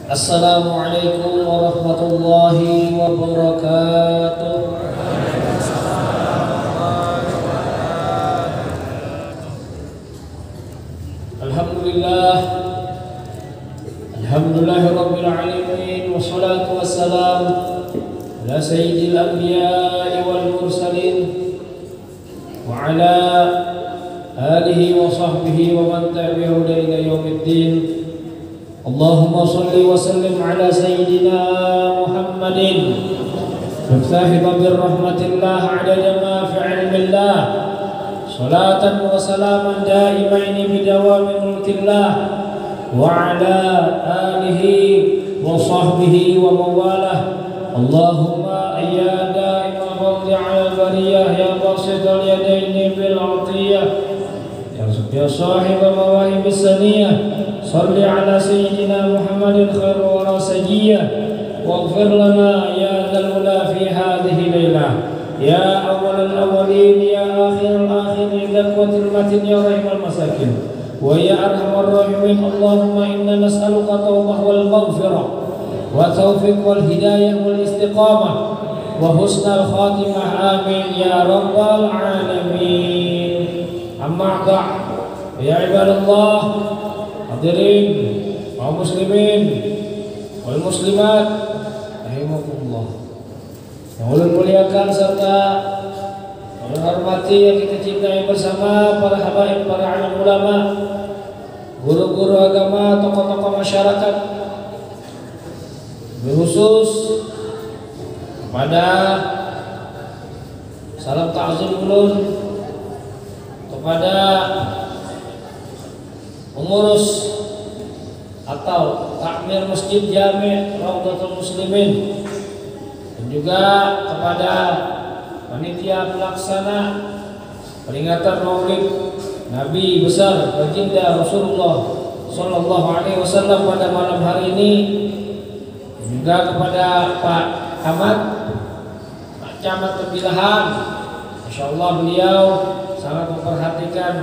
Assalamualaikum warahmatullahi wabarakatuh. Alhamdulillah, alhamdulillahirabbil alamin, wassalatu wassalam ala sayyidil anbiya'i wal mursalin wa ala alihi wa sahbihi wa man tabi'ahu ila yaumiddin. Allahumma salli wa sallim ala sayyidina Muhammadin miftahi babir rahmatillah adada ma fi ilmillah, salatan wa salaman daimaini bidawami mulkillah wa ala alihi wa sahbihi wa mawalah. Allahumma ya daima fadli ala bariyah ya basidal yadaini bil atiyah ya sahib mawahib saniyah, salli ala sayyidina Muhammadin khair wara sajiyah waghfir lana ya dzal ula fi hadhihi lailah ya awwal al-awwalin ya akhir al-akhirin dzal quwwatil matin ya rahimul masakin wa ya arhamar rahimin. Allahumma inna nas'aluka tawbah wal maghfirah wa taufiq wal hidayah wal istiqamah wa husnal khatimah, amin ya rabbal alamin. Amma ba'd, ya ibadallah, hadirin kaum muslimin wal muslimat rahimakumullah, yang ulun muliakan serta ulun hormati yang kita cintai bersama para habaib, para alim ulama, guru-guru agama, tokoh-tokoh masyarakat, berkhusus kepada salam ta'zim ulun kepada pengurus atau takmir Masjid Jami' Raudhatul Muslimin, dan juga kepada panitia pelaksana peringatan Maulid Nabi besar baginda Rasulullah sallallahu alaihi wasallam pada malam hari ini, dan juga kepada Pak Camat, Pak Camat Pemilahan. Masyaallah, beliau sangat memperhatikan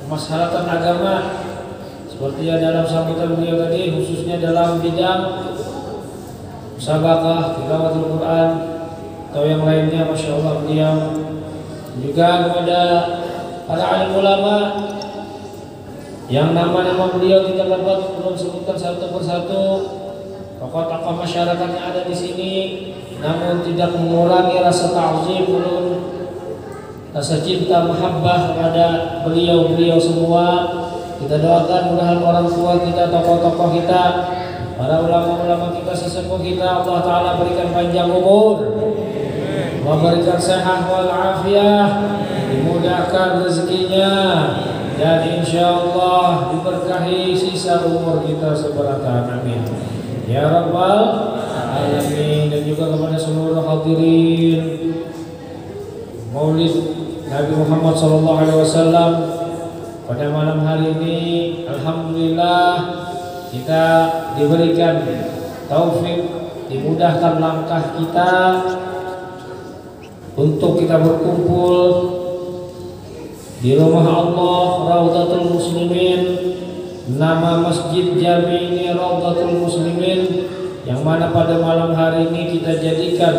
kemaslahatan agama seperti yang dalam sambutan beliau tadi, khususnya dalam bidang musabaqah tilawatul Quran atau yang lainnya. Masya Allah, beliau juga kepada para alim ulama yang nama-nama beliau tidak dapat belum sebutkan satu persatu, tokoh-tokoh masyarakat yang ada di sini, namun tidak mengurangi rasa ta'zim ulun, rasa cinta mahabbah kepada beliau-beliau semua. Kita doakan mudah-mudahan orang tua kita, tokoh-tokoh kita, para ulama-ulama kita, sesepuh kita, Allah Ta'ala berikan panjang umur, memberikan sehat wal afiyah, dimudahkan rezekinya, dan insya Allah diberkahi sisa umur kita seberatan, amin ya rabbal alamin. Dan juga kepada seluruh hadirin Maulid Nabi Muhammad SAW pada malam hari ini, alhamdulillah kita diberikan taufik, dimudahkan langkah kita untuk kita berkumpul di rumah Allah Raudhatul Muslimin. Nama Masjid Jami ini Raudhatul Muslimin, yang mana pada malam hari ini kita jadikan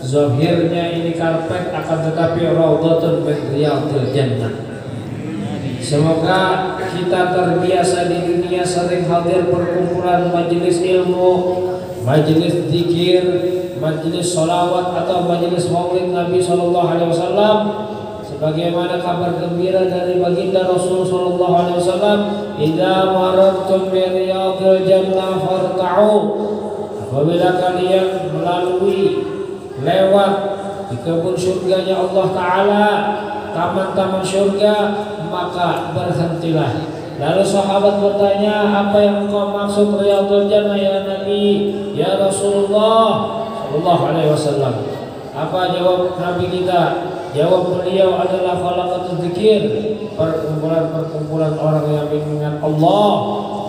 zahirnya ini karpet, akan tetapi raudhatun min riyadhil jannah. Semoga kita terbiasa di dunia sering hadir perkumpulan majelis ilmu, majelis zikir, majelis sholawat atau majelis maulid Nabi SAW, sebagaimana kabar gembira dari baginda Rasul SAW, idza marartum bi riyadhil jannah farta'u, apabila kalian melalui lewat di kebun surganya Allah Ta'ala, taman-taman surga, maka berhentilah. Lalu sahabat bertanya, apa yang engkau maksud riyadhul jannah ya Nabi, ya Rasulullah sallallahu alaihi wasallam? Apa jawab Nabi kita? Jawab beliau adalah khalaqatul dzikir, perkumpulan-perkumpulan orang yang mengingat Allah,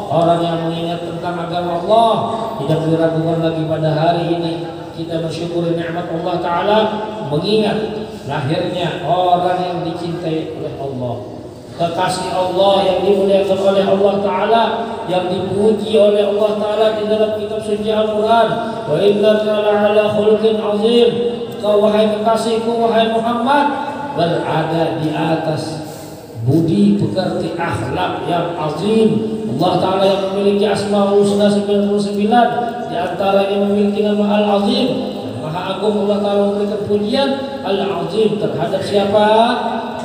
orang yang mengingat tentang agama Allah. Tidak diragukan lagi pada hari ini kita bersyukur nikmat Allah Ta'ala, mengingat lahirnya orang yang dicintai oleh Allah, kekasih Allah yang dimuliakan oleh Allah Ta'ala, yang dipuji oleh Allah Ta'ala di dalam kitab suci Al-Quran. Wa innaka la'ala khuluqin azim. Kau wahai kekasihku, wahai Muhammad, berada di atas budi pekerti akhlak yang azim. Allah Ta'ala yang memiliki Asmaul Husna 99, di antaranya memiliki nama Al-Azim. Maha Agung Allah Ta'ala memberikan pujian Al-Azim terhadap siapa?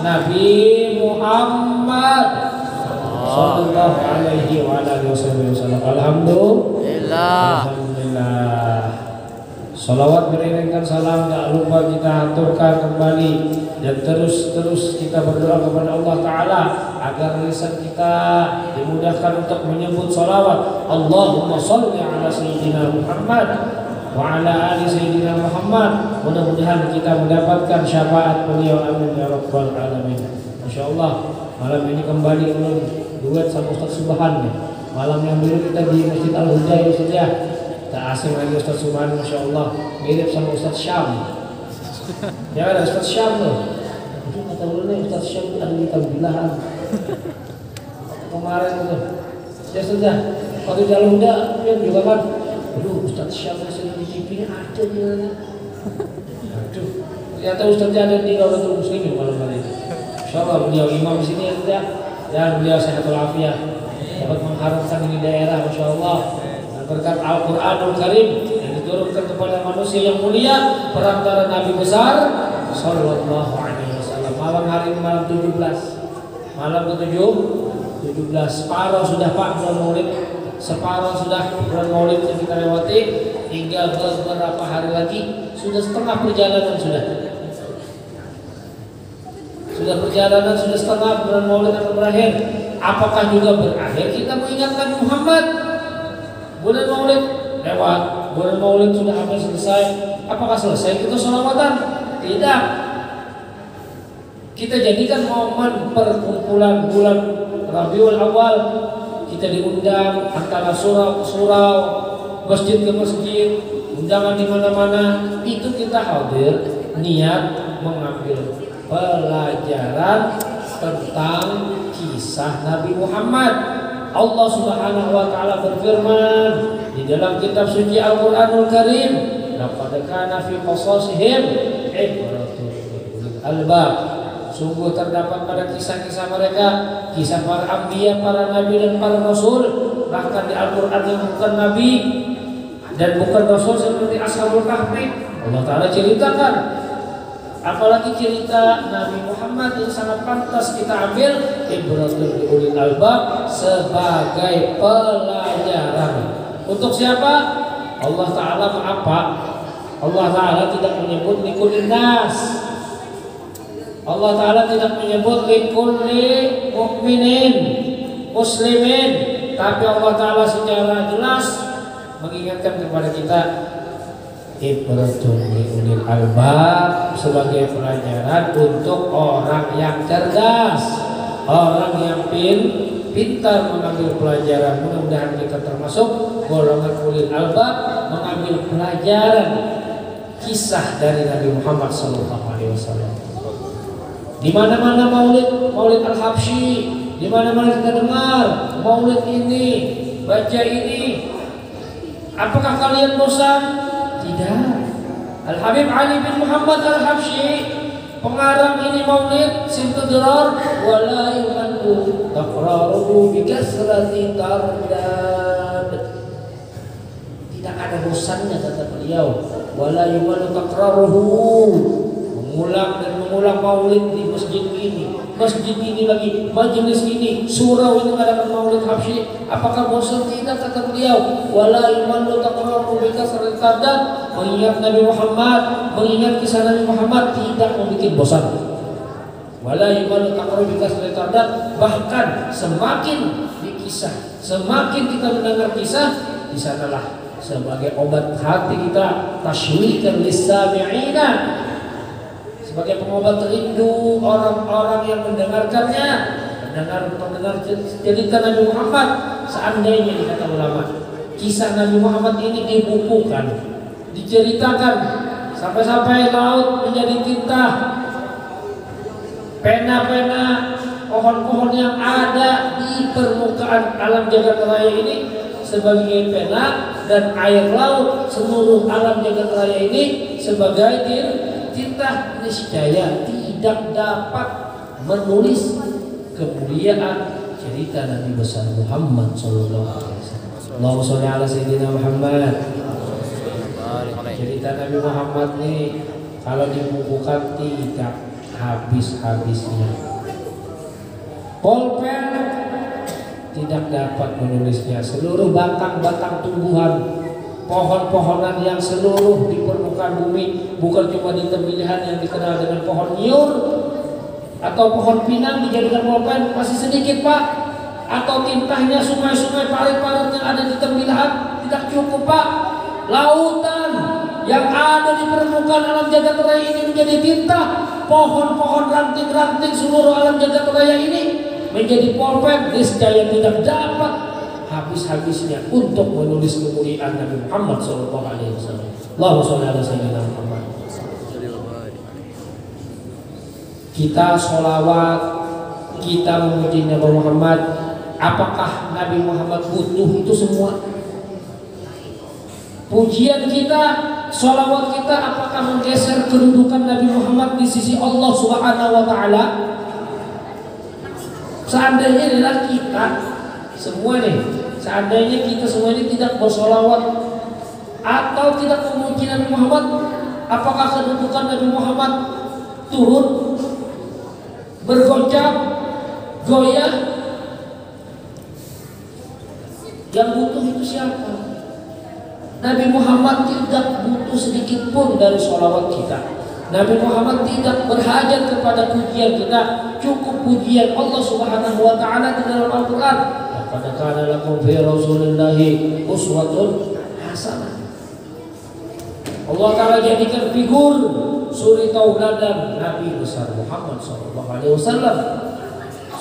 Nabi Muhammad sallallahu alaihi wa alihi wasallam. Alhamdulillah. Salawat beriringkan salam tak lupa kita aturkan kembali, dan terus kita berdoa kepada Allah Ta'ala agar lisan kita dimudahkan untuk menyebut salawat. Allahumma salli ala Sayyidina Muhammad wa ala ali Sayyidina Muhammad. Mudah-mudahan kita mendapatkan syafaat beliau, amin ya rabbal alamin. Masya Allah, malam ini kembali duet sama Ustaz Subhan nih. Malam yang dulu kita di Masjid Al-Huda ya Ustaz ya. Tak asing lagi Ustaz Subhan, Masya Allah, mirip sama Ustaz Syam. Ya ada Ustaz Syam tuh. Aduh kata ulun Ustaz Syam ada di Tambilahan. Kemarin tuh. Ya sudah, waktu di Al-Huda yang juga kan. Aduh Ustaz Syam masih di TV ada dia. Aduh, ternyata Ustaznya ada di Raudhatul Muslimin malam hari ini. Insyaallah beliau imam di sini ya, dan beliau sehatul afiah, dapat mengharumkan ini daerah, Masya Allah. Berkat Al-Quranul Karim yang diturunkan kepada manusia yang mulia, perantara Nabi besar Sallallahu Alaihi Wasallam. Malam hari ini malam 17, malam ke-17, separuh sudah Pak bulan Maulid, separuh sudah bulan Maulid yang kita lewati, tinggal beberapa hari lagi sudah setengah perjalanan sudah perjalanan sudah setengah, bulan Maulid akan berakhir. Apakah juga berakhir kita mengingatkan Muhammad? Bulan Maulid lewat, bulan Maulid sudah hampir selesai. Apakah selesai kita sholawatan? Tidak. Kita jadikan momen perkumpulan bulan Rabiul Awal. Kita diundang antara surau ke surau, masjid ke masjid, undangan di mana-mana. Itu kita hadir niat mengambil pelajaran tentang kisah Nabi Muhammad. Allah Subhanahu wa Ta'ala berfirman di dalam kitab suci Al-Quranul Karim, laqad kana fi qasasihim ibratun liul albab. Sungguh terdapat pada kisah-kisah mereka, kisah para anbiya, para nabi dan para rasul. Bahkan di Al-Quran yang bukan nabi dan bukan rasul seperti Ashabul Kahfi, Allah Ta'ala ceritakan. Apalagi cerita Nabi Muhammad yang sangat pantas kita ambil ibratul liul albab, sebagai pelajaran. Untuk siapa? Allah Ta'ala apa? Allah Ta'ala tidak menyebut likulin nas. Allah Ta'ala tidak menyebut likulli mu'minin muslimin, tapi Allah Ta'ala secara jelas mengingatkan kepada kita ibratul liul albab, sebagai pelajaran untuk orang yang cerdas, orang yang pintar mengambil pelajaran. Mudah-mudahan kita termasuk golongan ulil albab, mengambil pelajaran kisah dari Nabi Muhammad SAW. Di mana-mana Maulid Al-Habsyi, di mana-mana kita dengar Maulid ini, baca ini. Apakah kalian bosan? Tidak. Al-Habib Ali bin Muhammad Al-Habsyi, pengarang ini Maulid Simtudrar, wala yumandu taqraruhu bi kasrati tardad. Tidak ada bosannya kata beliau. Wala yumandu taqraruhu, mengulang dan mengulang Maulid di masjid ini lagi, majelis ini, surau ini mengadakan Maulid Habsyi. Apakah bosan? Tidak kata beliau. Wala yumandu taqraruhu bi kasrati tardad. Mengingat Nabi Muhammad, mengingat kisah Nabi Muhammad tidak membuat bosan. Wala yumalu taqrabu kasri tardat, bahkan semakin dikisah, semakin kita mendengar kisah, di sanalah sebagai obat hati kita, tasywiqan lis-sami'ina, sebagai pengobat rindu orang-orang yang mendengarkannya, mendengar cerita Nabi Muhammad. Seandainya dikata ulama, kisah Nabi Muhammad ini dibukukan, diceritakan sampai-sampai laut menjadi tinta, pena-pena pohon-pohon yang ada di permukaan alam jagat raya ini sebagai pena, dan air laut seluruh alam jagat raya ini sebagai tinta, niscaya tidak dapat menulis kemuliaan cerita Nabi besar Muhammad sallallahu alaihi wasallam. Allahumma sholli ala sayyidina Muhammad. Cerita Nabi Muhammad nih kalau dibukukan tidak habis-habisnya. Pulpen tidak dapat menulisnya. Seluruh batang-batang tumbuhan, pohon-pohonan yang seluruh di permukaan bumi, bukan cuma di temilihan yang dikenal dengan pohon nyur atau pohon pinang dijadikan pulpen, masih sedikit Pak. Atau tintanya sungai-sungai, parit-parit yang ada di temilihan tidak cukup Pak. Lautan yang ada di permukaan alam jagat raya ini menjadi tinta, pohon-pohon ranting-ranting seluruh alam jagat raya ini menjadi pulpen, niscaya tidak dapat habis-habisnya untuk menulis kemuliaan Nabi Muhammad sallallahu alaihi wasallam. Allahumma sholli ala sayyidina Muhammad. Kita sholawat, kita memuji Nabi Muhammad. Apakah Nabi Muhammad butuh itu semua? Pujian kita, sholawat kita, apakah menggeser kedudukan Nabi Muhammad di sisi Allah Subhanahu wa Ta'ala? Seandainya adalah kita semua nih, seandainya kita semua ini tidak bersolawat atau tidak memuji Nabi Muhammad, apakah kedudukan Nabi Muhammad turun, bergoncang, goyah? Yang butuh itu siapa? Nabi Muhammad tidak butuh sedikit pun dari sholawat kita. Nabi Muhammad tidak berhajat kepada pujian kita, cukup pujian Allah Subhanahu wa Ta'ala di dalam Al-Quran. Laqad kana lakum fi Rasulillahi uswatun hasanah. Allah Ta'ala jadikan figur suri tauladan Nabi besar Muhammad sallallahu alaihi wasallam,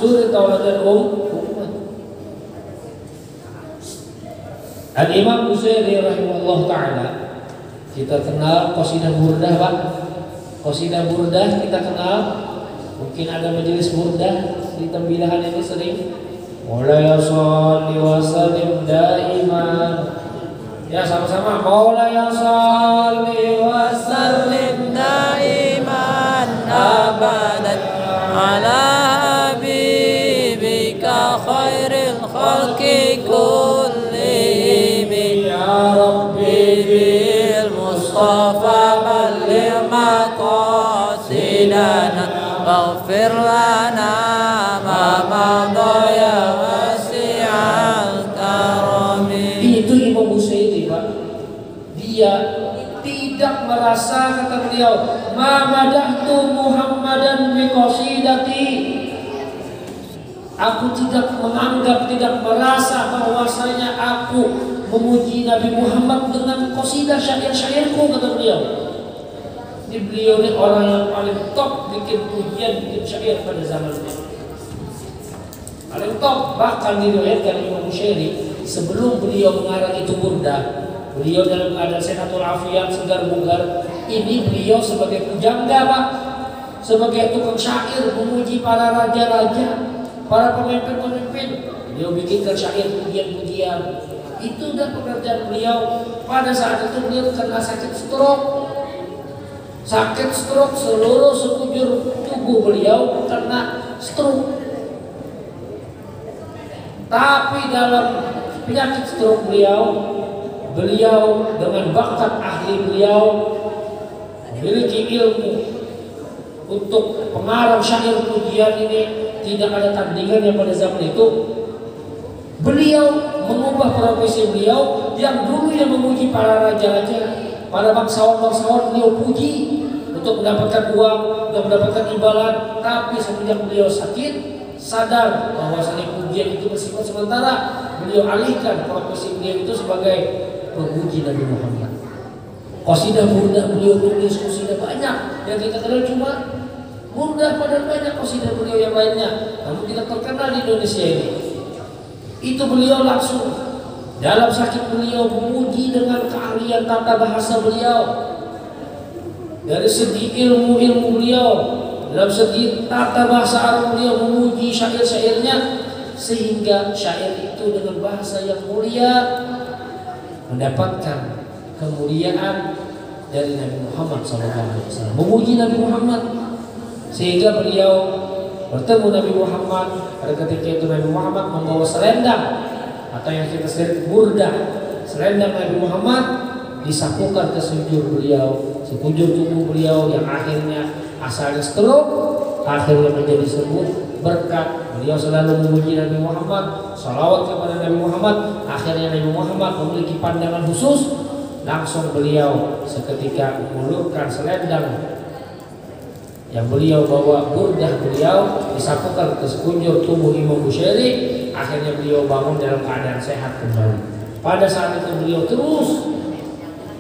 suri tauladan umat. Al-Imam Busairi rahimahullah ta'ala, kita kenal qasidah burdah Pak. Qasidah burdah kita kenal, mungkin ada majelis burdah di tembilahan ini sering. Maulaya sholli wa sallim daiman. Ya sama-sama. Maulaya sholli wa sallim daiman abadan ala habibika khairil khalqi kullihim ya rabbi bil mustafa balligh maqasidana waghfir lana ma madha ya wasi'al karami. Itu Imam Busairi Pak. Dia tidak merasa, kata beliau, ma madahtu Muhammadan bi qasidati. Aku tidak menganggap, tidak merasa bahwasanya aku memuji Nabi Muhammad dengan qasidah syair-syairku, kata beliau. Ini beliau ini orang yang paling top bikin pujian, bikin syair pada zaman ini. Paling top, bahkan diriwayatkan Imam Busairi sebelum beliau mengarang itu burdah, beliau dalam keadaan sehatul afiat, segar bugar. Ini beliau sebagai pujangga Pak, sebagai tukang syair memuji para raja-raja, para pemimpin-pemimpin. Beliau bikinkan syair pujian-pujian. Itu udah pekerjaan beliau. Pada saat itu beliau kena sakit stroke. Sakit stroke, seluruh sekujur tubuh beliau kena stroke. Tapi dalam penyakit stroke beliau dengan bakat ahli beliau memiliki ilmu untuk pengarang syair pujian ini tidak ada tandingannya pada zaman itu. Beliau mengubah profesi beliau yang dulunya memuji para raja-raja, para bangsawan-bangsawan, beliau puji untuk mendapatkan uang, untuk mendapatkan imbalan. Tapi semenjak beliau sakit, sadar bahwasanya pujian itu bersifat sementara, beliau alihkan profesi beliau itu sebagai pemuji Nabi Muhammad. Qasidah burdah beliau tulis, qasidah banyak yang kita kenal cuma burdah, padahal banyak qasidah beliau yang lainnya, namun tidak terkenal di Indonesia ini. Itu beliau langsung dalam sakit beliau memuji dengan keahlian tata bahasa beliau, dari segi ilmu beliau dalam segi tata bahasa Arab beliau memuji syair-syairnya, sehingga syair itu dengan bahasa yang mulia mendapatkan kemuliaan dari Nabi Muhammad SAW. Memuji Nabi Muhammad sehingga beliau bertemu Nabi Muhammad. Pada ketika itu Nabi Muhammad membawa selendang atau yang kita sebut burdah, selendang Nabi Muhammad disapukan ke sekujur beliau, sekujur tubuh beliau yang akhirnya asalnya stroke, akhirnya menjadi sembuh berkat beliau selalu memuji Nabi Muhammad, salawat kepada Nabi Muhammad. Akhirnya Nabi Muhammad memiliki pandangan khusus, langsung beliau seketika mengulurkan selendang yang beliau bawa, burdah beliau disapukan ke sekujur tubuh Imam Bushairi. Akhirnya beliau bangun dalam keadaan sehat kembali. Pada saat itu beliau terus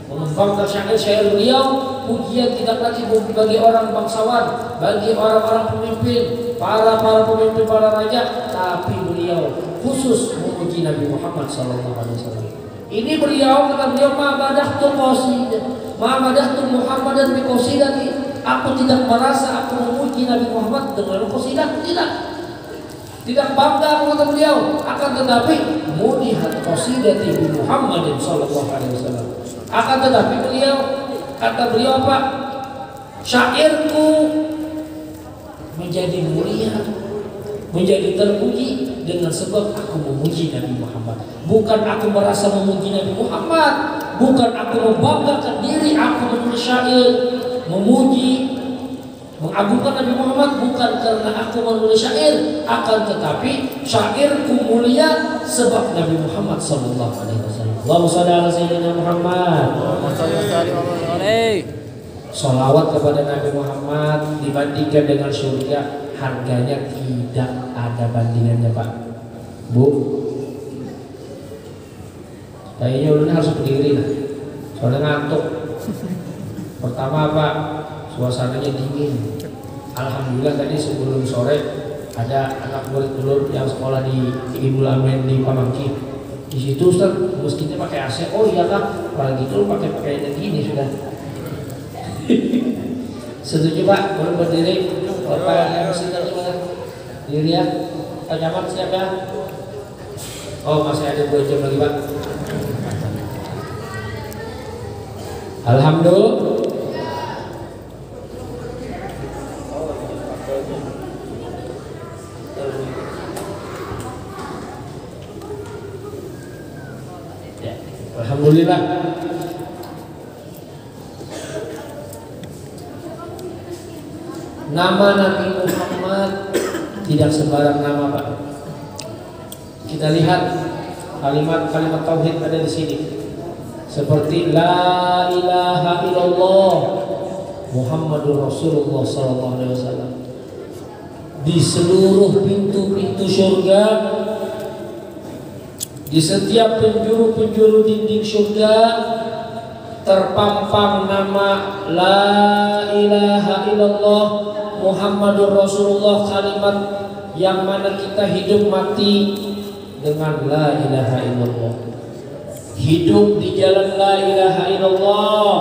mengembangkan syair-syair beliau. Pujian tidak lagi bagi orang bangsawan, bagi orang-orang pemimpin, para pemimpin, para raja, tapi beliau khusus memuji Nabi Muhammad SAW. Ini beliau kata beliau, ma badahtu qasidah, ma badahtu Muhammadan bi qasidati. Aku tidak merasa aku memuji Nabi Muhammad dengan qasidah, tidak bangga aku kata beliau, akan tetapi mudihat qasidati bi Muhammadin sallallahu alaihi wasallam. Akan tetapi beliau kata beliau apa? Syairku menjadi mulia, menjadi terpuji dengan sebab aku memuji Nabi Muhammad. Bukan aku merasa memuji Nabi Muhammad, bukan aku membanggakan diri aku menulis syair memuji, mengagungkan Nabi Muhammad, bukan karena aku menulis syair, akan tetapi syairku mulia sebab Nabi Muhammad sallallahu alaihi wasallam. Allahumma shalli ala sayyidina Muhammad. Sholawat kepada Nabi Muhammad dibandingkan dengan surga, harganya tidak ada bandingannya, Pak, Bu. Kayaknya ulunnya harus berdiri lah, soalnya ngantuk. Pertama Pak, suasananya dingin. Alhamdulillah tadi sebelum sore ada anak murid dulur yang sekolah di Ibnu Amen di Pamangki. Di situ Ustaz, masjidnya pakai AC. Oh iya Kak, apalagi itu pakai pakaian gini sudah. Setuju Pak, boleh berdiri. Bapak yang mesinnya gimana? Diri ya. Pak Jamal siap ya? Oh masih ada 2 jam lagi Pak. Alhamdulillah. Alhamdulillah. Nama Nabi Muhammad tidak sembarang nama, Pak. Kita lihat kalimat-kalimat tauhid ada di sini. Seperti la ilaha illallah Muhammadur Rasulullah sallallahu alaihi wasallam. Di seluruh pintu-pintu surga, di setiap penjuru-penjuru dinding surga terpampang nama la ilaha illallah Muhammadur Rasulullah, kalimat yang mana kita hidup mati dengan la ilaha illallah. Hidup di jalan la ilaha illallah,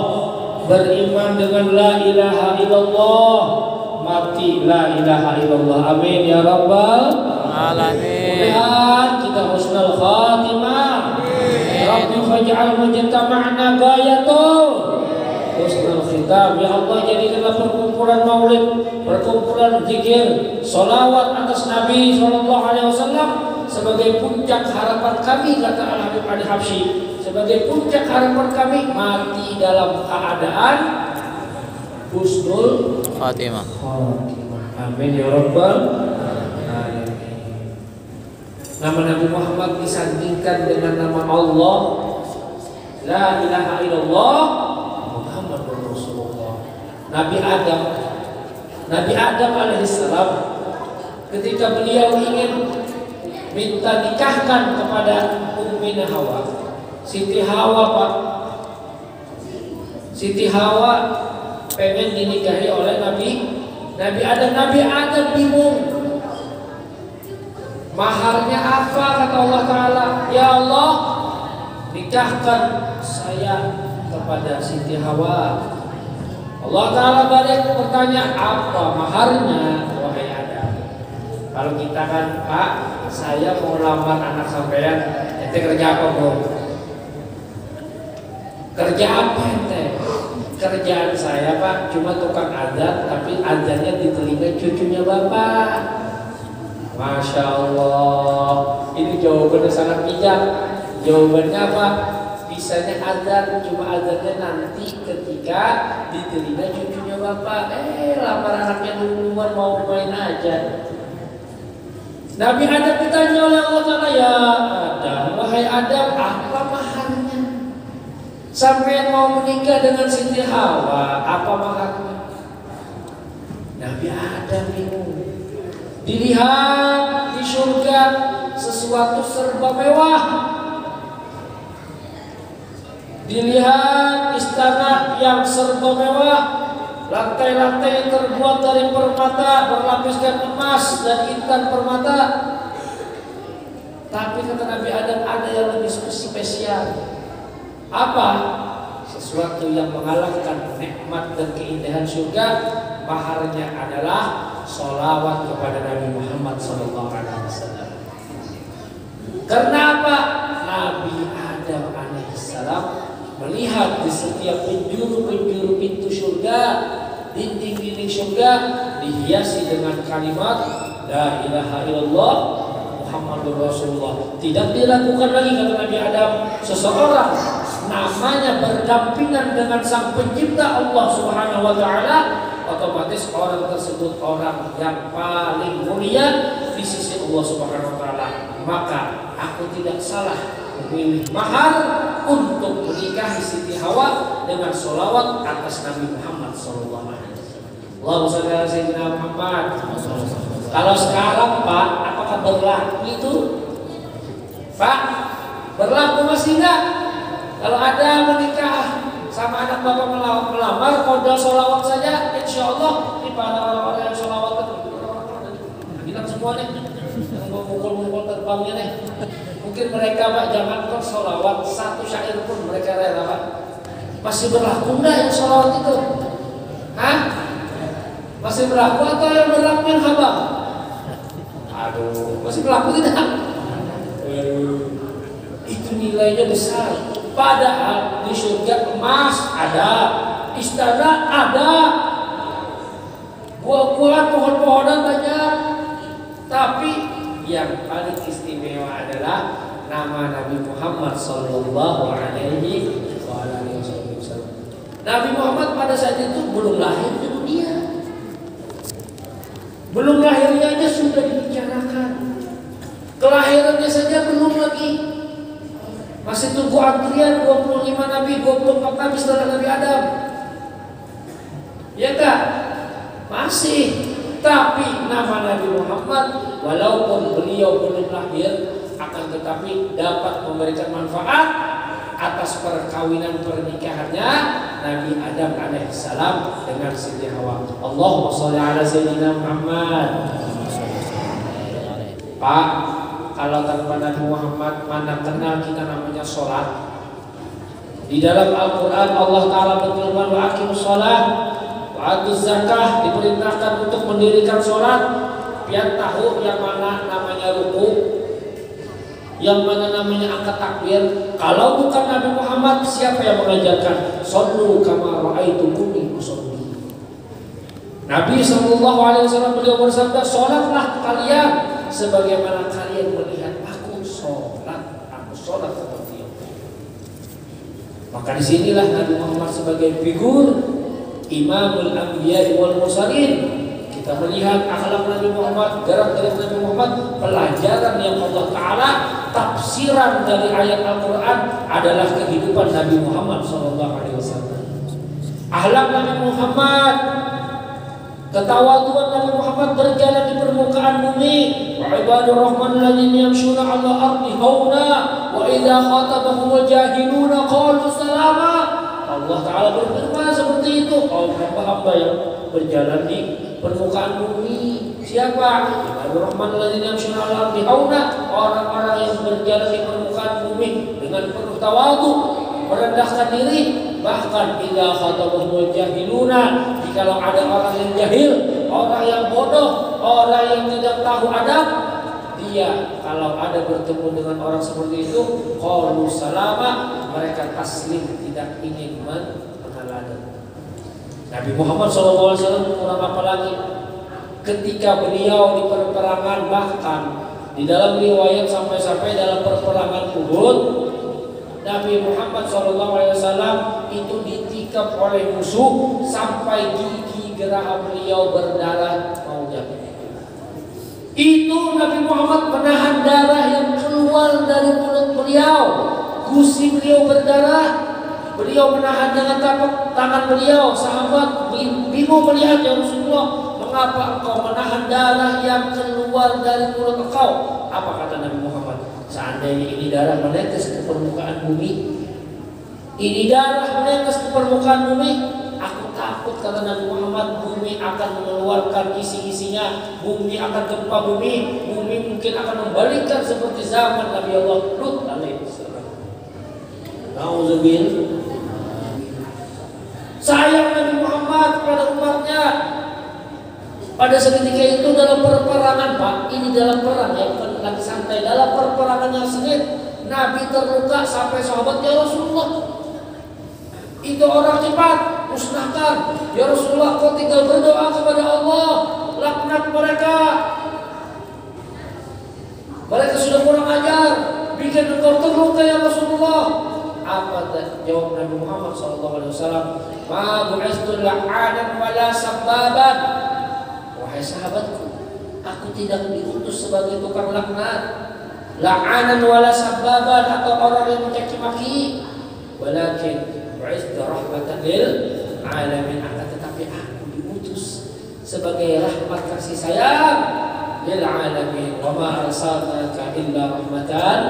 beriman dengan la ilaha illallah, mati la ilaha illallah. Amin ya rabbal alamin. Kita husnul khatimah. Rabbi faj'al mujtama'na ghayatul husnul khitam. Ya Allah, jadikanlah perkumpulan maulid, perkumpulan zikir, salawat atas Nabi sallallahu alaihi wasallam sebagai puncak harapan kami, kata Al-Habib Ali Habsyi, sebagai puncak harapan kami mati dalam keadaan husnul khatimah. Amin ya rabbal alamin. Nama Nabi Muhammad disandingkan dengan nama Allah, la ilaha illallah Muhammadur Rasulullah. Nabi Adam alaihissalam ketika beliau ingin minta nikahkan kepada Ummina Hawa, Siti Hawa, Pak, Siti Hawa pengen dinikahi oleh Nabi Adam. Nabi Adam bingung, maharnya apa? Kata Allah Ta'ala, ya Allah, nikahkan saya kepada Siti Hawa. Allah Ta'ala balik bertanya, apa maharnya wahai Adam? Kalau kita kan, Pak, saya mau lamar anak sampean, ente kerja apa bro? Kerja apa ente? Kerjaan saya Pak cuma tukang adzan, tapi adzannya di telinga cucunya Bapak. Masya Allah, ini jawabannya sangat bijak. Jawabannya apa? Bisanya adzan, cuma adzannya nanti ketika di telinga cucunya Bapak. Lamar anaknya duluan, mau main aja. Nabi Adam ditanya oleh Allah Ta'ala, ya Adam, wahai Adam, apa maharnya? Sampai mau menikah dengan Siti Hawa, apa maharnya? Nabi Adam bingung. Dilihat di surga sesuatu serba mewah. Dilihat istana yang serba mewah, lantai-lantai terbuat dari permata, berlapiskan emas dan intan permata. Tapi kata Nabi Adam, ada yang lebih spesial. Apa? Sesuatu yang mengalahkan nikmat dan keindahan surga. Maharnya adalah sholawat kepada Nabi Muhammad SAW. Karena apa? Nabi Adam alaihissalam melihat di setiap penjuru-penjuru pintu surga, dinding-dinding surga dihiasi dengan kalimat La ilaha illallah Muhammadur Rasulullah. Tidak dilakukan lagi kata Nabi Adam seseorang namanya berdampingan dengan sang pencipta Allah Subhanahu wa Ta'ala, otomatis orang tersebut orang yang paling mulia di sisi Allah Subhanahu wa Ta'ala. Maka aku tidak salah memilih mahar untuk menikahi Siti Hawa dengan sholawat atas Nabi Muhammad sallallahu alaihi wasallam. Allahumma shalli ala sayyidina Muhammad. Kalau sekarang Pak, apakah berlaku itu? Pak, berlaku masih enggak? Kalau ada menikah sama anak bapak melamar, modal sholawat saja, insya Allah ini para orang-orang yang sholawat bilang semua nih, yang mukul-mukul terbangnya nih. Mungkin mereka Pak jangan kok sholawat satu syair pun mereka rela Pak. Masih berlaku enggak yang sholawat itu? Hah? Masih berlaku atau yang berlaku yang haba? Aduh, masih berlaku tidak? Itu nilainya besar. Padahal di surga emas ada, istana ada, buah-buahan, pohon-pohonan banyak. Tapi yang paling istimewa adalah nama Nabi Muhammad sallallahu alaihi wasallam. Nabi Muhammad pada saat itu belum lahir di dunia. Belum lahirnya aja sudah dibicarakan. Kelahirannya saja belum lagi. Masih tunggu antrian 25 nabi, 24 nabi setelah Nabi Adam. Ya enggak? Masih. Tapi nama Nabi Muhammad walaupun beliau belum lahir, akan tetapi dapat memberikan manfaat atas perkawinan pernikahannya Nabi Adam alaihissalam dengan Siti Hawa. Allahumma sholli ala sayyidina Muhammad. Pak, kalau tanpa Nabi Muhammad mana kenal kita namanya sholat. Di dalam Al-Quran Allah Ta'ala berfirman wa aqimus sholat wa atuz zakah, diperintahkan untuk mendirikan sholat. Pian tahu yang mana namanya ruku, yang mana namanya angkat takbir. Kalau bukan Nabi Muhammad, siapa yang mengajarkan? Shollu kama ra'aitumuni usolli. Nabi SAW beliau bersabda, sholatlah kalian sebagaimana kalian melihat aku sholat. Aku sholat seperti itu. Maka disinilah Nabi Muhammad sebagai figur Imamul Anbiya wal Mursalin. Kita melihat akhlak Nabi Muhammad, gerak-gerik Nabi Muhammad, pelajaran yang Allah Ta'ala, tafsiran dari ayat Al-Quran adalah kehidupan Nabi Muhammad SAW. Akhlak Nabi Muhammad, ketawaduan Nabi Muhammad berjalan di permukaan bumi. Wa ibadur rahman alladziina yamshuna 'alal ardi hauna wa idza khatabahumul jahiluna qalu salama. Allah Ta'ala berfirman seperti itu. Hamba-hamba yang berjalan di permukaan bumi. Siapa? Ibadur rahman alladziina yamshuna 'alal ardi hauna, orang-orang yang berjalan di permukaan bumi dengan penuh tawadhu, merendahkan diri. Bahkan bila khatabahumul jahiluna, jikalau ada orang yang jahil, orang yang bodoh, orang yang tidak tahu adab, dia kalau ada bertemu dengan orang seperti itu, qalu salama, mereka taslim, tidak ingin menghalalan. Nabi Muhammad SAW kurang apa lagi? Ketika beliau di peperangan, bahkan di dalam riwayat sampai-sampai dalam peperangan Uhud, Nabi Muhammad SAW itu ditikam oleh musuh sampai gigi geraham beliau berdarah mau jatuh. Itu Nabi Muhammad menahan darah yang keluar dari mulut beliau. Gusi beliau berdarah. Beliau menahan dengan tangan beliau. Sahabat bingung melihat, ya Rasulullah, mengapa engkau menahan darah yang keluar dari mulut engkau? Apa kata Nabi Muhammad? Seandainya ini darah menetes ke permukaan bumi, ini darah menetes ke permukaan bumi, aku takut, kata Nabi Muhammad, bumi akan mengeluarkan isi-isinya, bumi akan gempa bumi mungkin akan membalikkan seperti zaman Nabi Allah Lut alaihissalam. Nauzubillah. Sayang Nabi Muhammad kepada umatnya. Pada seketika itu dalam peperangan, Pak, ini dalam perang ya, bukan lagi santai, dalam peperangan yang sengit, Nabi terluka sampai sahabat, ya Rasulullah, itu orang cepat musnahkan, ya Rasulullah, kau tinggal berdoa kepada Allah, laknat mereka sudah kurang ajar, bikin engkau terluka ya Rasulullah. Apa jawab Nabi Muhammad SAW? Ma bu'istu la'anan wala sabbaban. Wahai sahabatku, aku tidak diutus sebagai tukang laknat, la'anan wala sabbaban, atau orang yang mencaci maki, walakin bu'istu rahmatan lil alamin, akan tetapi aku diutus sebagai rahmat kasih sayang lil alamin, wa ma arsalnaka illa rahmatan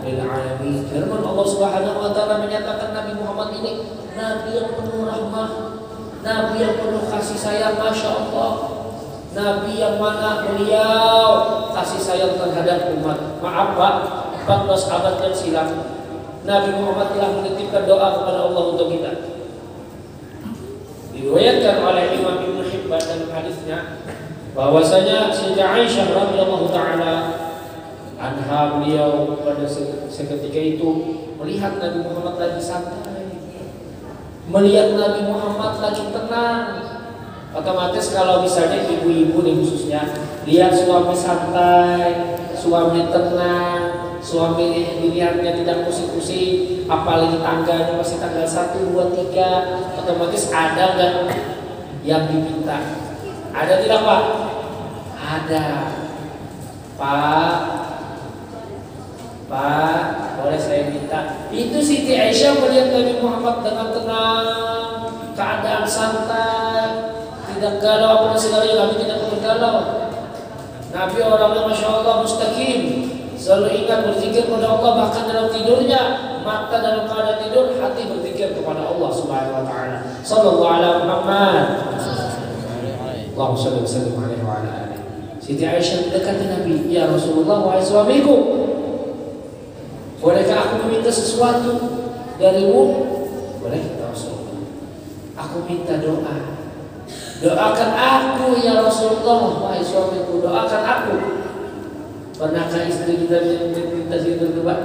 lil alamin. Firman Allah Subhanahu wa taala menyatakan Nabi Muhammad ini nabi yang penuh rahmah, nabi yang penuh kasih sayang, Masya Allah. Nabi yang mana beliau kasih sayang terhadap umat. Maaf Pak, 14 abad yang silam Nabi Muhammad telah menitipkan doa kepada Allah untuk kita. Diriwayatkan oleh Imam Ibnu Hibban dalam hadisnya bahwasanya Siti Aisyah radhiyallahu taala anha, beliau pada seketika itu melihat Nabi Muhammad lagi santai, melihat Nabi Muhammad lagi tenang. Otomatis kalau misalnya ibu-ibu nih khususnya lihat suami santai, suami tenang, suami dilihatnya tidak pusing-pusing, apalagi tangganya masih tanggal 1, 2, 3, otomatis ada nggak yang diminta? Ada tidak Pak? Ada. Pak, boleh saya minta? Itu Siti Aisyah melihat Nabi Muhammad dengan tenang, keadaan santai, tidak galau apa segalanya. Nabi tidak bergalau. Nabi orangnya Masya Allah mustaqim, selalu ingat berzikir kepada Allah, bahkan dalam tidurnya, mata dalam keadaan tidur, hati berzikir kepada Allah Subhanahu wa taala. Sallallahu alaihi Muhammad. Allahumma shalli wa sallim alaihi wa ala alihi. Siti Aisyah mendekati Nabi, ya Rasulullah, wahai suamiku, bolehkah aku meminta sesuatu darimu? Boleh ya Rasulullah. Aku minta doa. Doakan aku ya Rasulullah, wahai suamiku, doakan aku. Pernahkah istri kita minta situ Pak?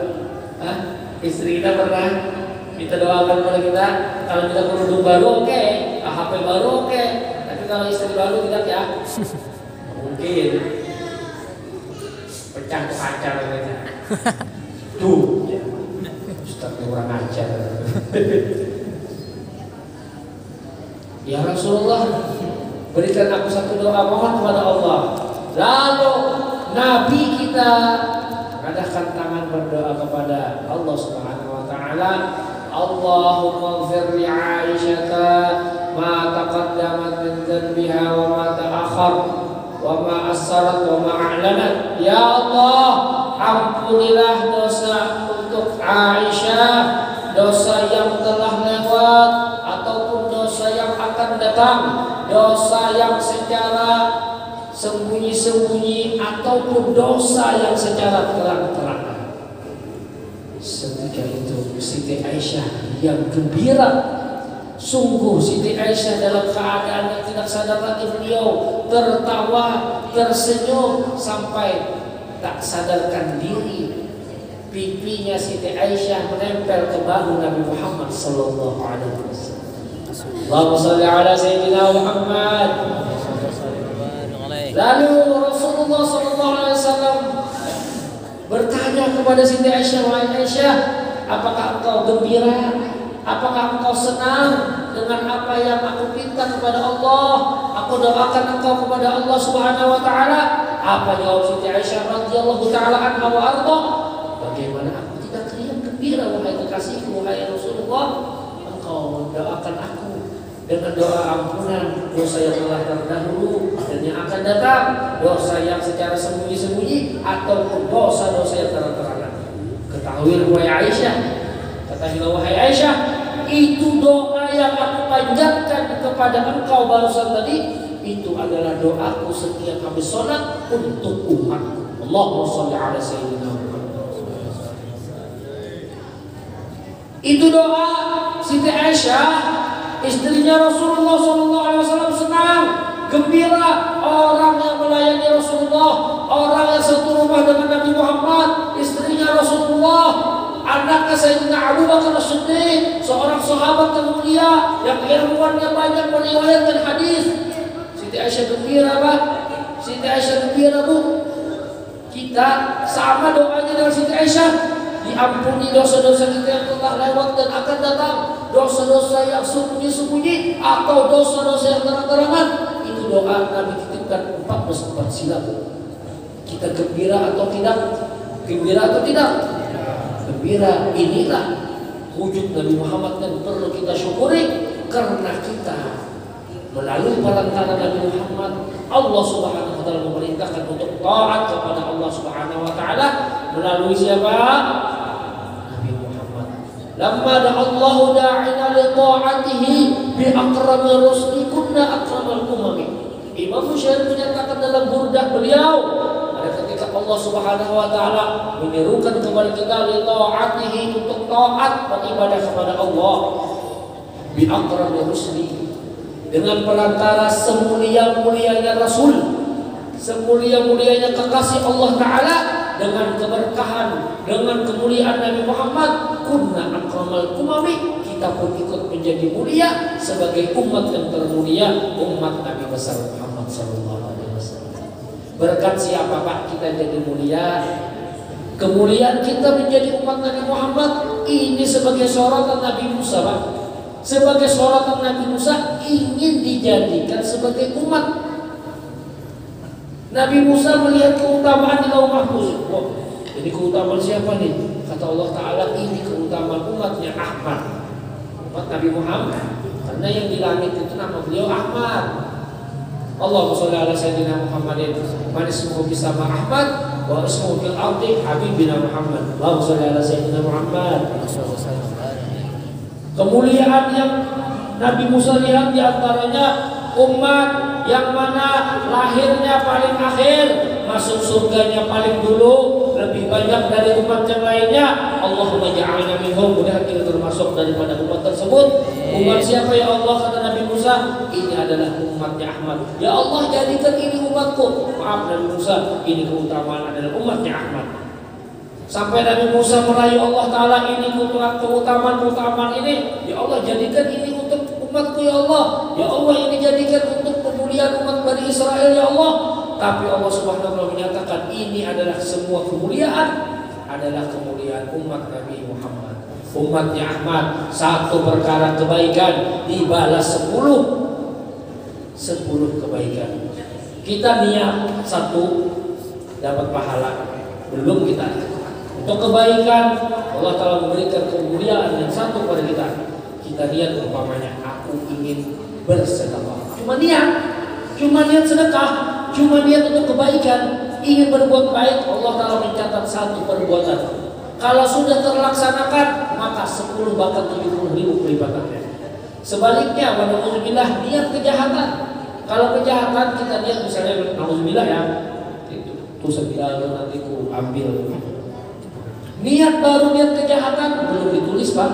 Istri kita pernah minta doakan kepada kita? Kalau kita kerudung baru oke, HP baru oke. Tapi kalau istri baru tidak ya? Mungkin pecah kaca mereka. Tuh, Ustaz kurang ajar. Ya Rasulullah, berikan aku satu doa, mohon kepada Allah. Lalu Nabi kita mengadakan tangan berdoa kepada Allah Subhanahu wa taala. Allahumma ighfir li Aisyah ma taqaddamat min dhanbiha wa ma ta'akhkhar wa ma assarat wa ma a'lanat. Ya Allah, ampunilah dosa untuk Aisyah, dosa yang telah lewat ataupun dosa yang akan datang, dosa yang secara sembunyi-sembunyi ataupun dosa yang secara terang-terangan. Ketika itu Siti Aisyah yang gembira. Sungguh Siti Aisyah dalam keadaan yang tidak sadar lagi beliau tertawa, tersenyum sampai tak sadarkan diri. Pipinya Siti Aisyah menempel ke bahu Nabi Muhammad sallallahu alaihi wasallam. Allahumma shalli ala sayyidina Muhammad. Lalu Rasulullah sallallahu alaihi wasallam bertanya kepada Siti Aisyah, "Wahai Aisyah, apakah engkau gembira? Apakah engkau senang dengan apa yang aku minta kepada Allah? Aku doakan engkau kepada Allah Subhanahu wa taala." Apa jawab Siti Aisyah radhiyallahu taala anha wa arda? "Bagaimana aku tidak teriak gembira wahai kekasihku, wahai Rasulullah? Engkau mendoakan aku dengan doa ampunan dosa yang telah terdahulu dan yang akan datang, dosa yang secara sembunyi-sembunyi ataupun dosa-dosa yang terang-terangan. Ketahuilah wahai Aisyah, katakanlah wahai Aisyah, itu doa yang aku panjatkan kepada engkau barusan tadi, itu adalah doaku setiap habis sholat untuk umat. Allahumma shalli ala sayyidina Muhammad." Itu doa Siti Aisyah, istrinya Rasulullah SAW, senang, gembira. Orang yang melayani Rasulullah, orang yang satu rumah dengan Nabi Muhammad, istrinya Rasulullah, anaknya Sayyidina Abu Bakar As-Siddiq, seorang sahabat yang mulia yang ilmuannya banyak meriwayatkan hadis. Siti Aisyah gembira, Pak. Siti Aisyah gembira, Bu. Kita sama doanya dengan Siti Aisyah. Diampuni dosa-dosa kita yang telah lewat dan akan datang, dosa-dosa yang sembunyi-sembunyi atau dosa-dosa yang terang-terangan. Itu doa Nabi titipkan 14 silat. Kita gembira atau tidak? Gembira atau tidak? Gembira. Inilah wujud Nabi Muhammad yang perlu kita syukuri, karena kita melalui perantara Nabi Muhammad Allah Subhanahu wa taala memerintahkan untuk taat kepada Allah Subhanahu wa taala melalui siapa? Nabi Muhammad. Lamma da'allahu da'ina li ta'atihi bi aqramir rusli kunna akramal umami. Imam Syafi'i menyatakan dalam burdah beliau, ketika Allah Subhanahu wa taala menyerukan kepada kita li ta'atihi, untuk taat beribadah kepada Allah, bi aqramir rusli, dengan perantara semulia-mulianya Rasul, semulia-mulianya kekasih Allah Ta'ala, dengan keberkahan, dengan kemuliaan Nabi Muhammad, kunna akramal umami, kita pun ikut menjadi mulia sebagai umat yang termulia, umat Nabi besar Muhammad sallallahu alaihi wasallam. Berkat siapa Pak kita jadi mulia? Kemuliaan kita menjadi umat Nabi Muhammad ini sebagai sorotan Nabi Musa, Pak. Sebagai sorotan Nabi Musa ingin dijadikan sebagai umat. Nabi Musa melihat keutamaan di Lauh Mahfuz. Oh, ini keutamaan siapa nih? Kata Allah Ta'ala, ini keutamaan umatnya Ahmad, umat Nabi Muhammad. Karena yang di langit itu nama beliau Ahmad. Allahumma sholli ala sayyidina Muhammadin man ismuhu bisama Ahmad wa ismuhu fil ardi habibina Muhammad. Allahumma sholli ala sayyidina Muhammad. Kemuliaan yang Nabi Musa lihat diantaranya umat yang mana lahirnya paling akhir, masuk surganya paling dulu, lebih banyak dari umat yang lainnya. Allahumma ja'alna minhum, mudah kita termasuk daripada umat tersebut. Umat siapa ya Allah? Kata Nabi Musa, ini adalah umatnya Ahmad. Ya Allah, jadikan ini umatku. Maaf Nabi Musa, ini keutamaan adalah umatnya Ahmad. Sampai Nabi Musa merayu Allah Ta'ala, ini keutamaan ini, ya Allah jadikan ini untuk umatku ya Allah. Ya Allah, ini jadikan untuk kemuliaan umat Bani Israel ya Allah. Tapi Allah Subhanahu wa taala menyatakan ini adalah semua kemuliaan adalah kemuliaan umat Nabi Muhammad, umatnya Ahmad. Satu perkara kebaikan dibalas 10 kebaikan. Kita niat satu dapat pahala, belum kita untuk kebaikan Allah Ta'ala memberikan kemuliaan yang satu pada kita. Kita lihat umpamanya aku ingin bersedekah, cuma niat sedekah, cuma niat untuk kebaikan, ingin berbuat baik. Allah Ta'ala mencatat satu perbuatan. Kalau sudah terlaksanakan maka 10 bahkan 70.000 kelipatannya. Sebaliknya walauzubillah niat kejahatan. Kalau kejahatan kita lihat misalnya nauzubillah ya, itu sendal nanti ku ambil. Niat baru niat kejahatan belum ditulis Pak,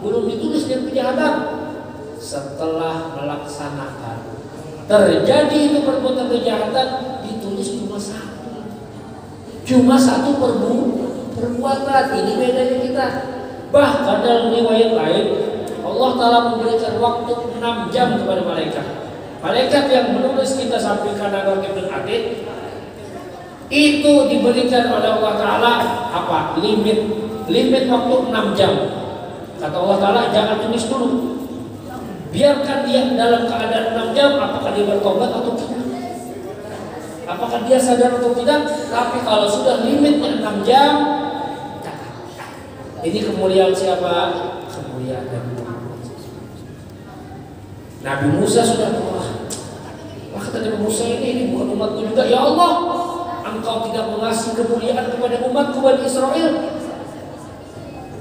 belum ditulis niat kejahatan. Setelah melaksanakan terjadi itu perbuatan kejahatan, ditulis cuma satu perbuatan. Ini bedanya kita. Bahkan dalam riwayat lain Allah Ta'ala memberikan waktu 6 jam kepada malaikat. Malaikat yang menulis kita sampai kanan dan atid itu diberikan oleh Allah Ta'ala apa? Limit waktu 6 jam. Kata Allah Ta'ala, jangan tulis dulu, biarkan dia dalam keadaan 6 jam, apakah dia bertobat atau tidak, apakah dia sadar atau tidak. Tapi kalau sudah limitnya 6 jam, ini kemuliaan siapa? Kemuliaan Nabi Musa sudah kata Nabi Musa, ini bukan umatku juga. Ya Allah, Engkau tidak mengasih kemuliaan kepada umatku Bani Israel.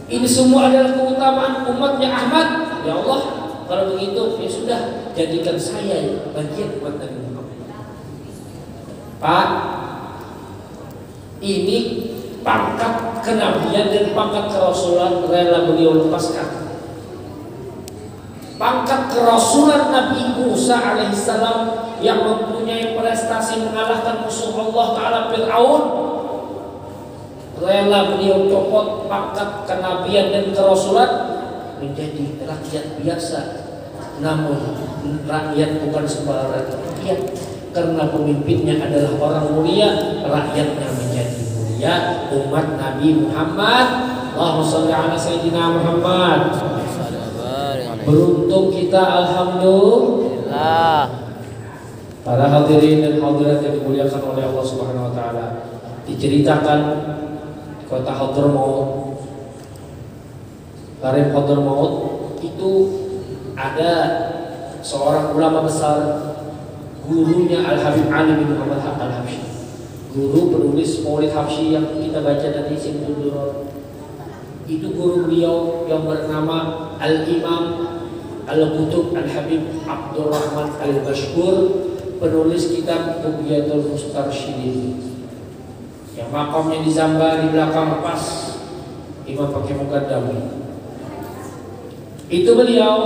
Ini semua adalah keutamaan umatnya Ahmad. Ya Allah, kalau begitu ya sudah, jadikan saya bagian umat Nabi Muhammad. Pak, ini pangkat kenabian dan pangkat kerasulan rela beliau lepaskan. Pangkat kerasulan Nabi Musa alaihissalam yang mempunyai prestasi mengalahkan musuh Allah Ta'ala Fir'aun, rela beliau copot pangkat kenabian dan kerasulan menjadi rakyat biasa. Namun rakyat bukan sembarang rakyat, karena pemimpinnya adalah orang mulia, rakyatnya menjadi mulia. Umat Nabi Muhammad, Allahumma sholli ala sayyidina Muhammad. Beruntung kita, alhamdulillah. Para hadirin dan hadirat yang dimuliakan oleh Allah Subhanahu wa taala, diceritakan kota Hadramaut. Dari Hadramaut itu ada seorang ulama besar, gurunya Al-Habib Ali bin Muhammad Al-Habsyi, guru penulis Maulid Habsyi yang kita baca dari Simtul Duror. Itu guru beliau yang bernama Al-Imam Al-Qutub Al-Habib Abdurrahman Al-Bashkur, penulis kitab Bughyatul Mustarsyidin, yang makamnya di Zamba di belakang pas Imam pakai Muqaddami. Itu beliau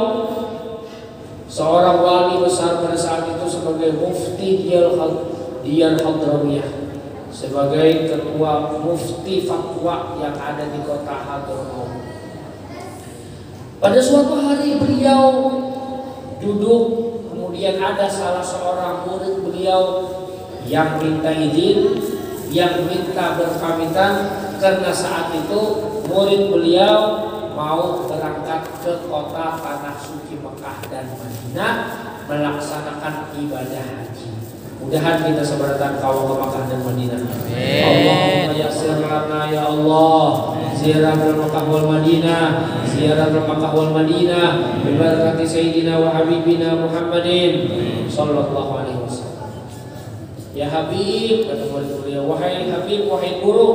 seorang wali besar pada saat itu sebagai mufti Diyar Hadramiyah, sebagai ketua mufti fatwa yang ada di kota Hadramaut. Pada suatu hari beliau duduk, kemudian ada salah seorang murid beliau yang minta izin, yang minta berpamitan, karena saat itu murid beliau mau berangkat ke kota tanah suci Mekah dan Madinah melaksanakan ibadah haji. Mudahan kita sebarkan kaum ke Mekah dan Madinah. Allahumma yassir lana ya Allah ziarah Mekah wal Madinah, ziarah Mekah wal Madinah bi barakati sayyidina wa habibina Muhammadin sallallahu alaihi wasallam. Ya Habib, kata murid beliau, wahai Habib, wahai guru,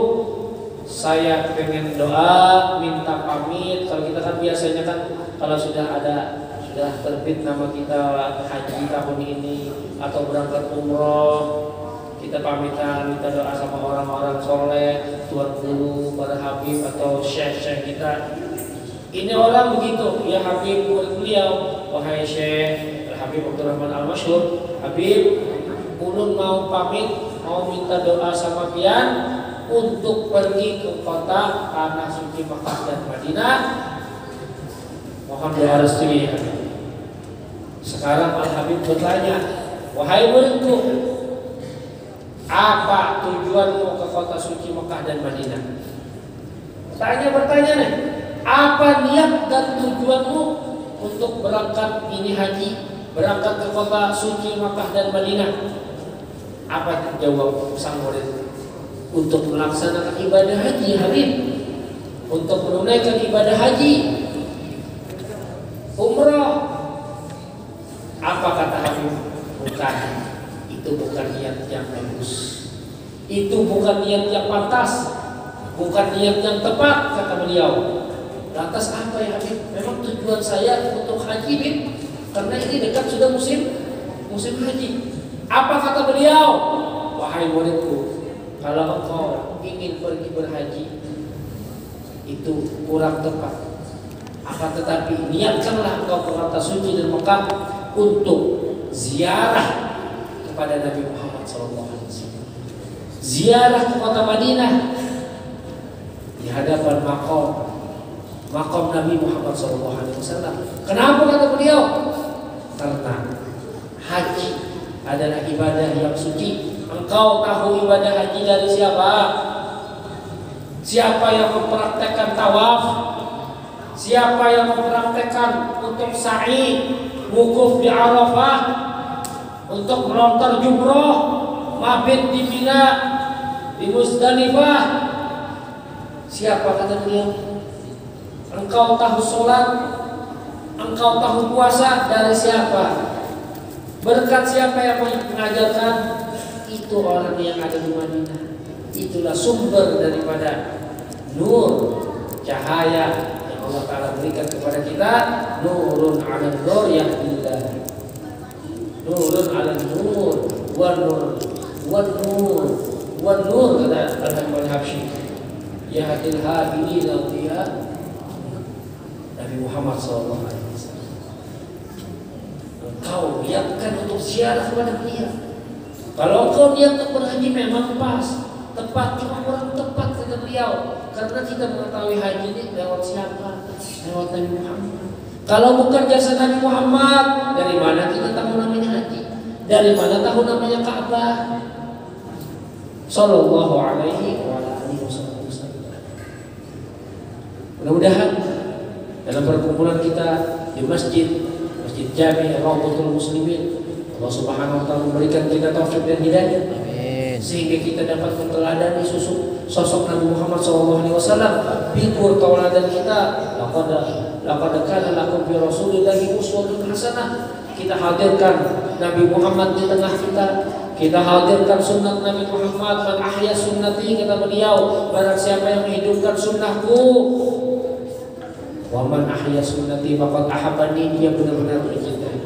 saya pengen doa, minta pamit. Kalau kita kan biasanya kan kalau sudah terbit nama kita haji tahun ini atau berangkat umroh, kita pamitan, minta doa sama orang-orang soleh, tuan guru, para habib atau syekh-syekh kita. Ini orang begitu, ya Habib, murid beliau, wahai Syekh Habib Abdurrahman Al-Masyhur, Habib, ulun mau pamit, mau minta doa sama pian untuk pergi ke kota tanah suci Mekah dan Madinah. Mohon doa restunya. Sekarang Al-Habib bertanya, wahai muridku, apa tujuanmu ke kota suci Mekah dan Madinah? Bertanya nih, apa niat dan tujuanmu untuk berangkat ini haji, berangkat ke kota suci Mekah dan Madinah? Apa jawab sang murid? Untuk melaksanakan ibadah haji, Habib, untuk menunaikan ibadah haji, umrah. Apa kata Habib? Bukan, itu bukan niat yang bagus, itu bukan niat yang pantas, bukan niat yang tepat, kata beliau. Lantas apa ya Habib? Memang tujuan saya untuk haji, Habib, karena ini dekat sudah musim haji. Apa kata beliau? Wahai muridku, kalau engkau ingin pergi berhaji, itu kurang tepat. Akan tetapi niatkanlah engkau ke kota suci dan Mekah untuk ziarah kepada Nabi Muhammad SAW. Ziarah ke kota Madinah di hadapan makom Nabi Muhammad SAW. Kenapa kata beliau? Karena haji adalah ibadah yang suci. Engkau tahu ibadah haji dari siapa? Siapa yang mempraktekkan tawaf? Siapa yang mempraktekkan untuk sa'i, wukuf di Arafah, untuk melontar jumroh, mabit di Mina, di Musdalifah? Siapa kata beliau? Engkau tahu sholat, engkau tahu puasa dari siapa? Berkat siapa yang mengajarkan? Itu orang yang ada di Madinah. Itulah sumber daripada nur, cahaya yang Allah Ta'ala berikan kepada kita. Nurun ala nur yahdillah, nurun ala nur, wan nur, wan nur, wan nur, kata Al-Habib Al-Habsyi, yahdil hadini lawliya Nabi Muhammad SAW. Engkau niatkan untuk ziarah kepada beliau. Kalau engkau niat untuk berhaji memang pas, tepat, cuma kurang tepat kata beliau. Karena kita mengetahui haji ini lewat siapa? Lewat Nabi Muhammad. Kalau bukan jasa Nabi Muhammad, dari mana kita tahu namanya haji? Dari mana tahu namanya Ka'bah? Sallallahu alaihi wasallam. Mudah-mudahan dalam perkumpulan kita di Masjid Jami' Rawdatul Muslimin, Allah Subhanahu wa taala memberikan kita taufik dan hidayah. Amin. Sehingga kita dapat meneladani sosok Nabi Muhammad SAW. Bikur tauladan kita, laqad kana lakum fi Rasulillahi uswatun hasanah. Kita hadirkan Nabi Muhammad di tengah kita. Kita hadirkan sunnah Nabi Muhammad. Man ahya sunnati, kata beliau, barang siapa yang menghidupkan sunnahku, wa man ahya sunnati faqad ahabbani, dia benar-benar mencintai.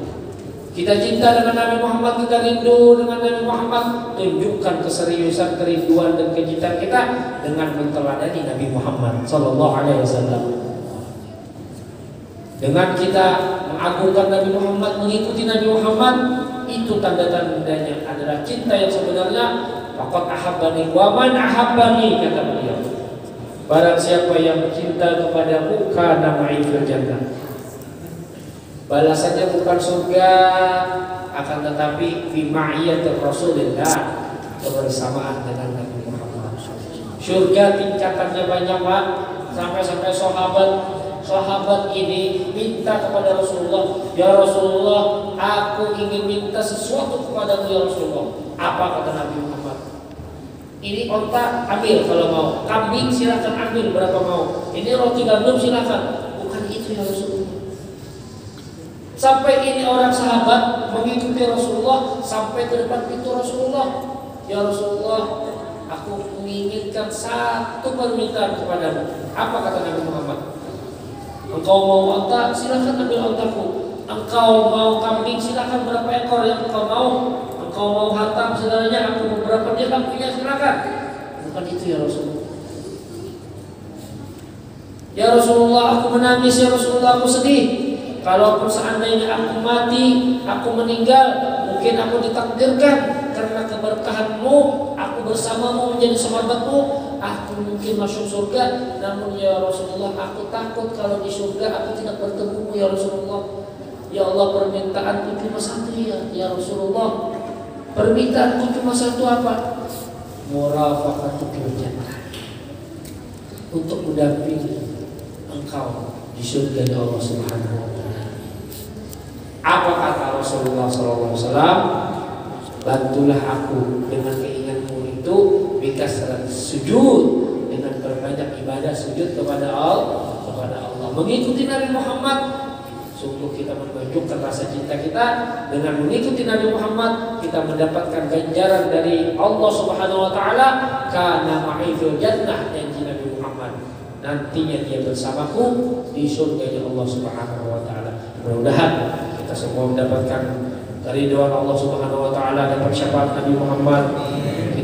Kita cinta dengan Nabi Muhammad, kita rindu dengan Nabi Muhammad. Tunjukkan keseriusan, kerinduan dan kecintaan kita dengan menteladani Nabi Muhammad sallallahu alaihi wasallam. Dengan kita mengagungkan Nabi Muhammad, mengikuti Nabi Muhammad, itu tanda-tandanya adalah cinta yang sebenarnya. Faqad ahabbani wa man ahabbani, kata beliau. Barang siapa yang cinta kepadamu, kana ma'i fil jannah. Balasannya bukan surga, akan tetapi fi ma'iyatir Rasulillah, kebersamaan dengan Nabi Muhammad. Surga tingkatannya banyak, Pak. Sampai sahabat ini minta kepada Rasulullah, ya Rasulullah, aku ingin minta sesuatu kepadamu ya Rasulullah. Apa kata Nabi Muhammad? Ini onta ambil kalau mau, kambing silakan ambil berapa mau, ini roti gandum silakan. Bukan itu ya Rasulullah. Sampai ini orang sahabat mengikuti Rasulullah sampai ke depan pintu Rasulullah. Ya Rasulullah, aku menginginkan satu permintaan kepadamu. Apa kata Nabi Muhammad? Engkau mau onta, silakan ambil ontaku. Engkau mau kambing, silakan berapa ekor yang engkau mau. Engkau mau harta saudaranya, aku mau berapa dirham punya, silakan. Bukan itu ya Rasulullah. Ya Rasulullah, aku menangis, ya Rasulullah, aku sedih. Kalaupun seandainya aku mati, aku meninggal, mungkin aku ditakdirkan karena keberkahanmu, aku bersamamu menjadi sahabatmu, aku mungkin masuk surga. Namun ya Rasulullah, aku takut kalau di surga aku tidak bertemumu ya Rasulullah. Ya Allah, permintaanku cuma satu ya Rasulullah. Permintaanku cuma satu, apa? Murafaqatu fil jannah, untuk mendampingi engkau di surga Allah Subhanahu wa taala. Apa kata Rasulullah SAW? Bantulah aku dengan keinginanmu itu, bikasrat sujud, dengan berbanyak ibadah sujud kepada Allah, mengikuti Nabi Muhammad. Sungguh kita menunjukkan rasa cinta kita dengan mengikuti Nabi Muhammad, kita mendapatkan ganjaran dari Allah Subhanahu wa taala. Kana ma'i fil jannah, janji Nabi Muhammad, nantinya dia bersamaku di surga Allah Subhanahu wa taala. Mudah-mudahan kita semua mendapatkan keridhaan Allah Subhanahu wa taala dan syafaat Nabi Muhammad.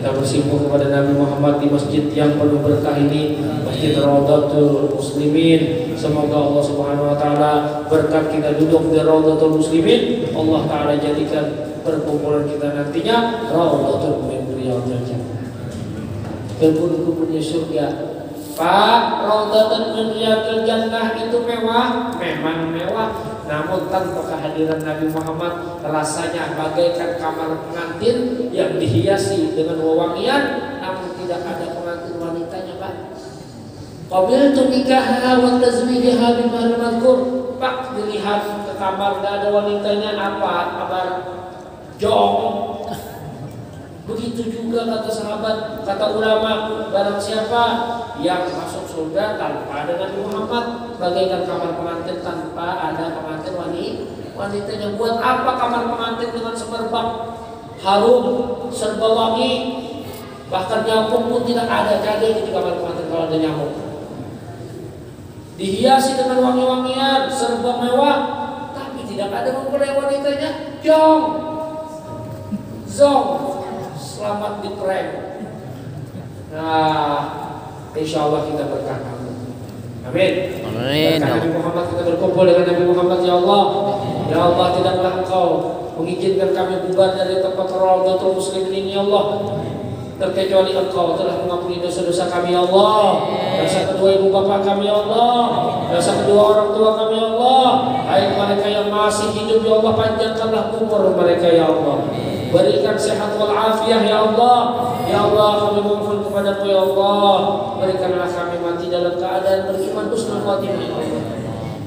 kita bersimpuh kepada Nabi Muhammad di masjid yang penuh berkah ini, Masjid Raudhatul Muslimin. Semoga Allah Subhanahu wa taala berkat kita duduk di Raudhatul Muslimin, Allah taala jadikan perkumpulan kita nantinya Raudhatul min riyadhil jannah, kebun-kebunnya surga. Pak, Raudhatul min riyadhil jannah itu mewah, memang mewah, namun tanpa kehadiran Nabi Muhammad rasanya bagaikan kamar pengantin yang dihiasi dengan wewangian, namun tidak ada pengantin wanitanya, Pak. Qabiltu nikaha wa tazwijaha bimahal madhkur. Pak, dilihat ke kamar tidak ada wanitanya, apa kabar? Jong. Begitu juga kata sahabat, kata ulama, barang siapa yang masuk surga tanpa ada Nabi Muhammad bagaikan kamar pengantin tanpa ada pengantin wanitanya. Buat apa kamar pengantin dengan semerbak harum, serba wangi, bahkan nyamuk pun tidak ada. Jadi di kamar pengantin kalau ada nyamuk, dihiasi dengan wangi-wangian, serba mewah, tapi tidak ada mempelai wanitanya. Jong, zong, selamat di prank. Nah, insya Allah kita berkah. Amin. Amin. Nabi Muhammad, kita berkumpul dengan Nabi Muhammad. Ya Allah, ya Allah, tidaklah Engkau mengizinkan kami bubar dari tempat Raudhatul Muslimin ini, ya Allah, terkecuali Engkau telah mengampuni dosa-dosa kami, ya Allah. Dosa kedua ibu bapak kami, ya Allah. Dosa kedua orang tua kami, ya Allah. Hai mereka yang masih hidup, ya Allah, panjangkanlah umur mereka, ya Allah. Berikan sehat wal afiah, ya Allah. Ya Allah, kami mohon kepadamu, ya Allah, berikanlah kami mati dalam keadaan beriman husnul khatimah, ya Allah.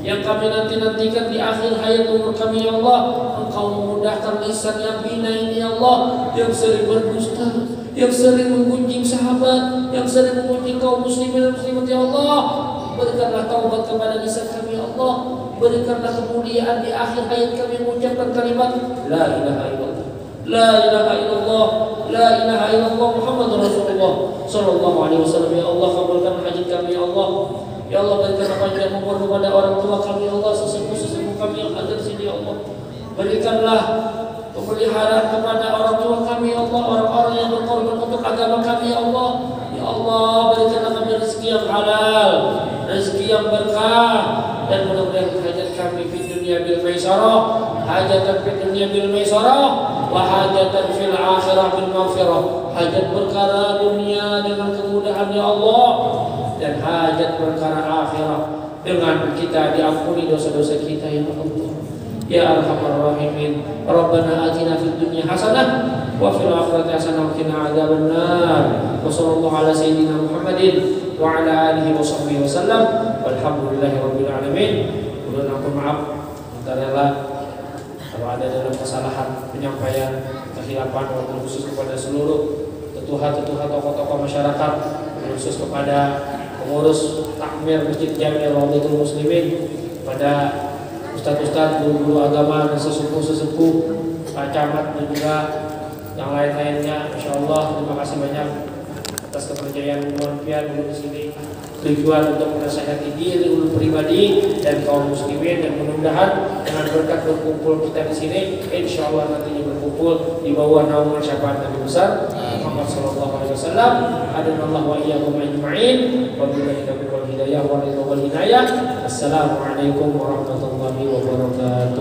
Yang kami nantikan di akhir hayat umur kami, ya Allah, Engkau memudahkan lisan yang bina ini, ya Allah, yang sering berdusta, yang sering menggunjing sahabat, yang sering menggunjing kaum muslimin dan muslimat, ya Allah. Berikanlah taubat kepada lisan kami, ya Allah. Berikanlah kemuliaan di akhir hayat kami mengucapkan kalimat La ilaha illallah, La ilaha illallah, La ilaha illallah Muhammadur Rasulullah sallallahu alaihi wasallam. Ya Allah, kabulkan hajat kami, ya Allah. Ya Allah, berikanlah panjang umur kepada orang tua kami, ya Allah, sesepuh-sesepuh kami yang ada di sini, ya Allah. Berikanlah pemeliharaan kepada orang tua kami, ya Allah, orang-orang yang berkorban untuk agama kami, ya Allah. Ya Allah, berikanlah kami rezeki yang halal, rezeki yang berkah, dan mudah-mudahan hajat kami di dunia bil maisarah, hajatan di dunia bil maisarah, wa hajatan fil akhirah bil maghfirah. Hajat perkara dunia dengan kemudahan, ya Allah, dan hajat perkara akhirat dengan kita diampuni dosa-dosa kita, ya Allah. Ya Arhamar Rahimin. Rabbana atina fid dunya hasanah wa fil akhirati hasanah wa qina adzabannar. Wa sallallahu ala sayyidina Muhammadin wa ala alihi wa sahbihi wasallam. Walhamdulillahi rabbil alamin. Mohon ampun, maaf rela kalau ada dalam kesalahan penyampaian, kehilafan, wabil khusus kepada seluruh tetuha-tetuha tokoh-tokoh masyarakat, khusus kepada pengurus takmir Masjid Jami Raudhatul Muslimin, pada ustadz-ustadz, guru-guru agama dan sesepuh-sesepuh, Pak Camat dan juga yang lain-lainnya. Insyaallah terima kasih banyak atas kepercayaan Muhammadiyah dulu di sini. Tujuan untuk menasihati diri dulu pribadi dan kaum muslimin, dan mudah-mudahan dengan berkat berkumpul kita di sini, insyaallah nantinya berkumpul di bawah naungan syafaat Nabi besar Muhammad sallallahu alaihi wasallam. Adanallahu wa iyyakum ajma'in. Wabillahi taufiq wal hidayah wal hidayah. Assalamualaikum warahmatullahi wabarakatuh.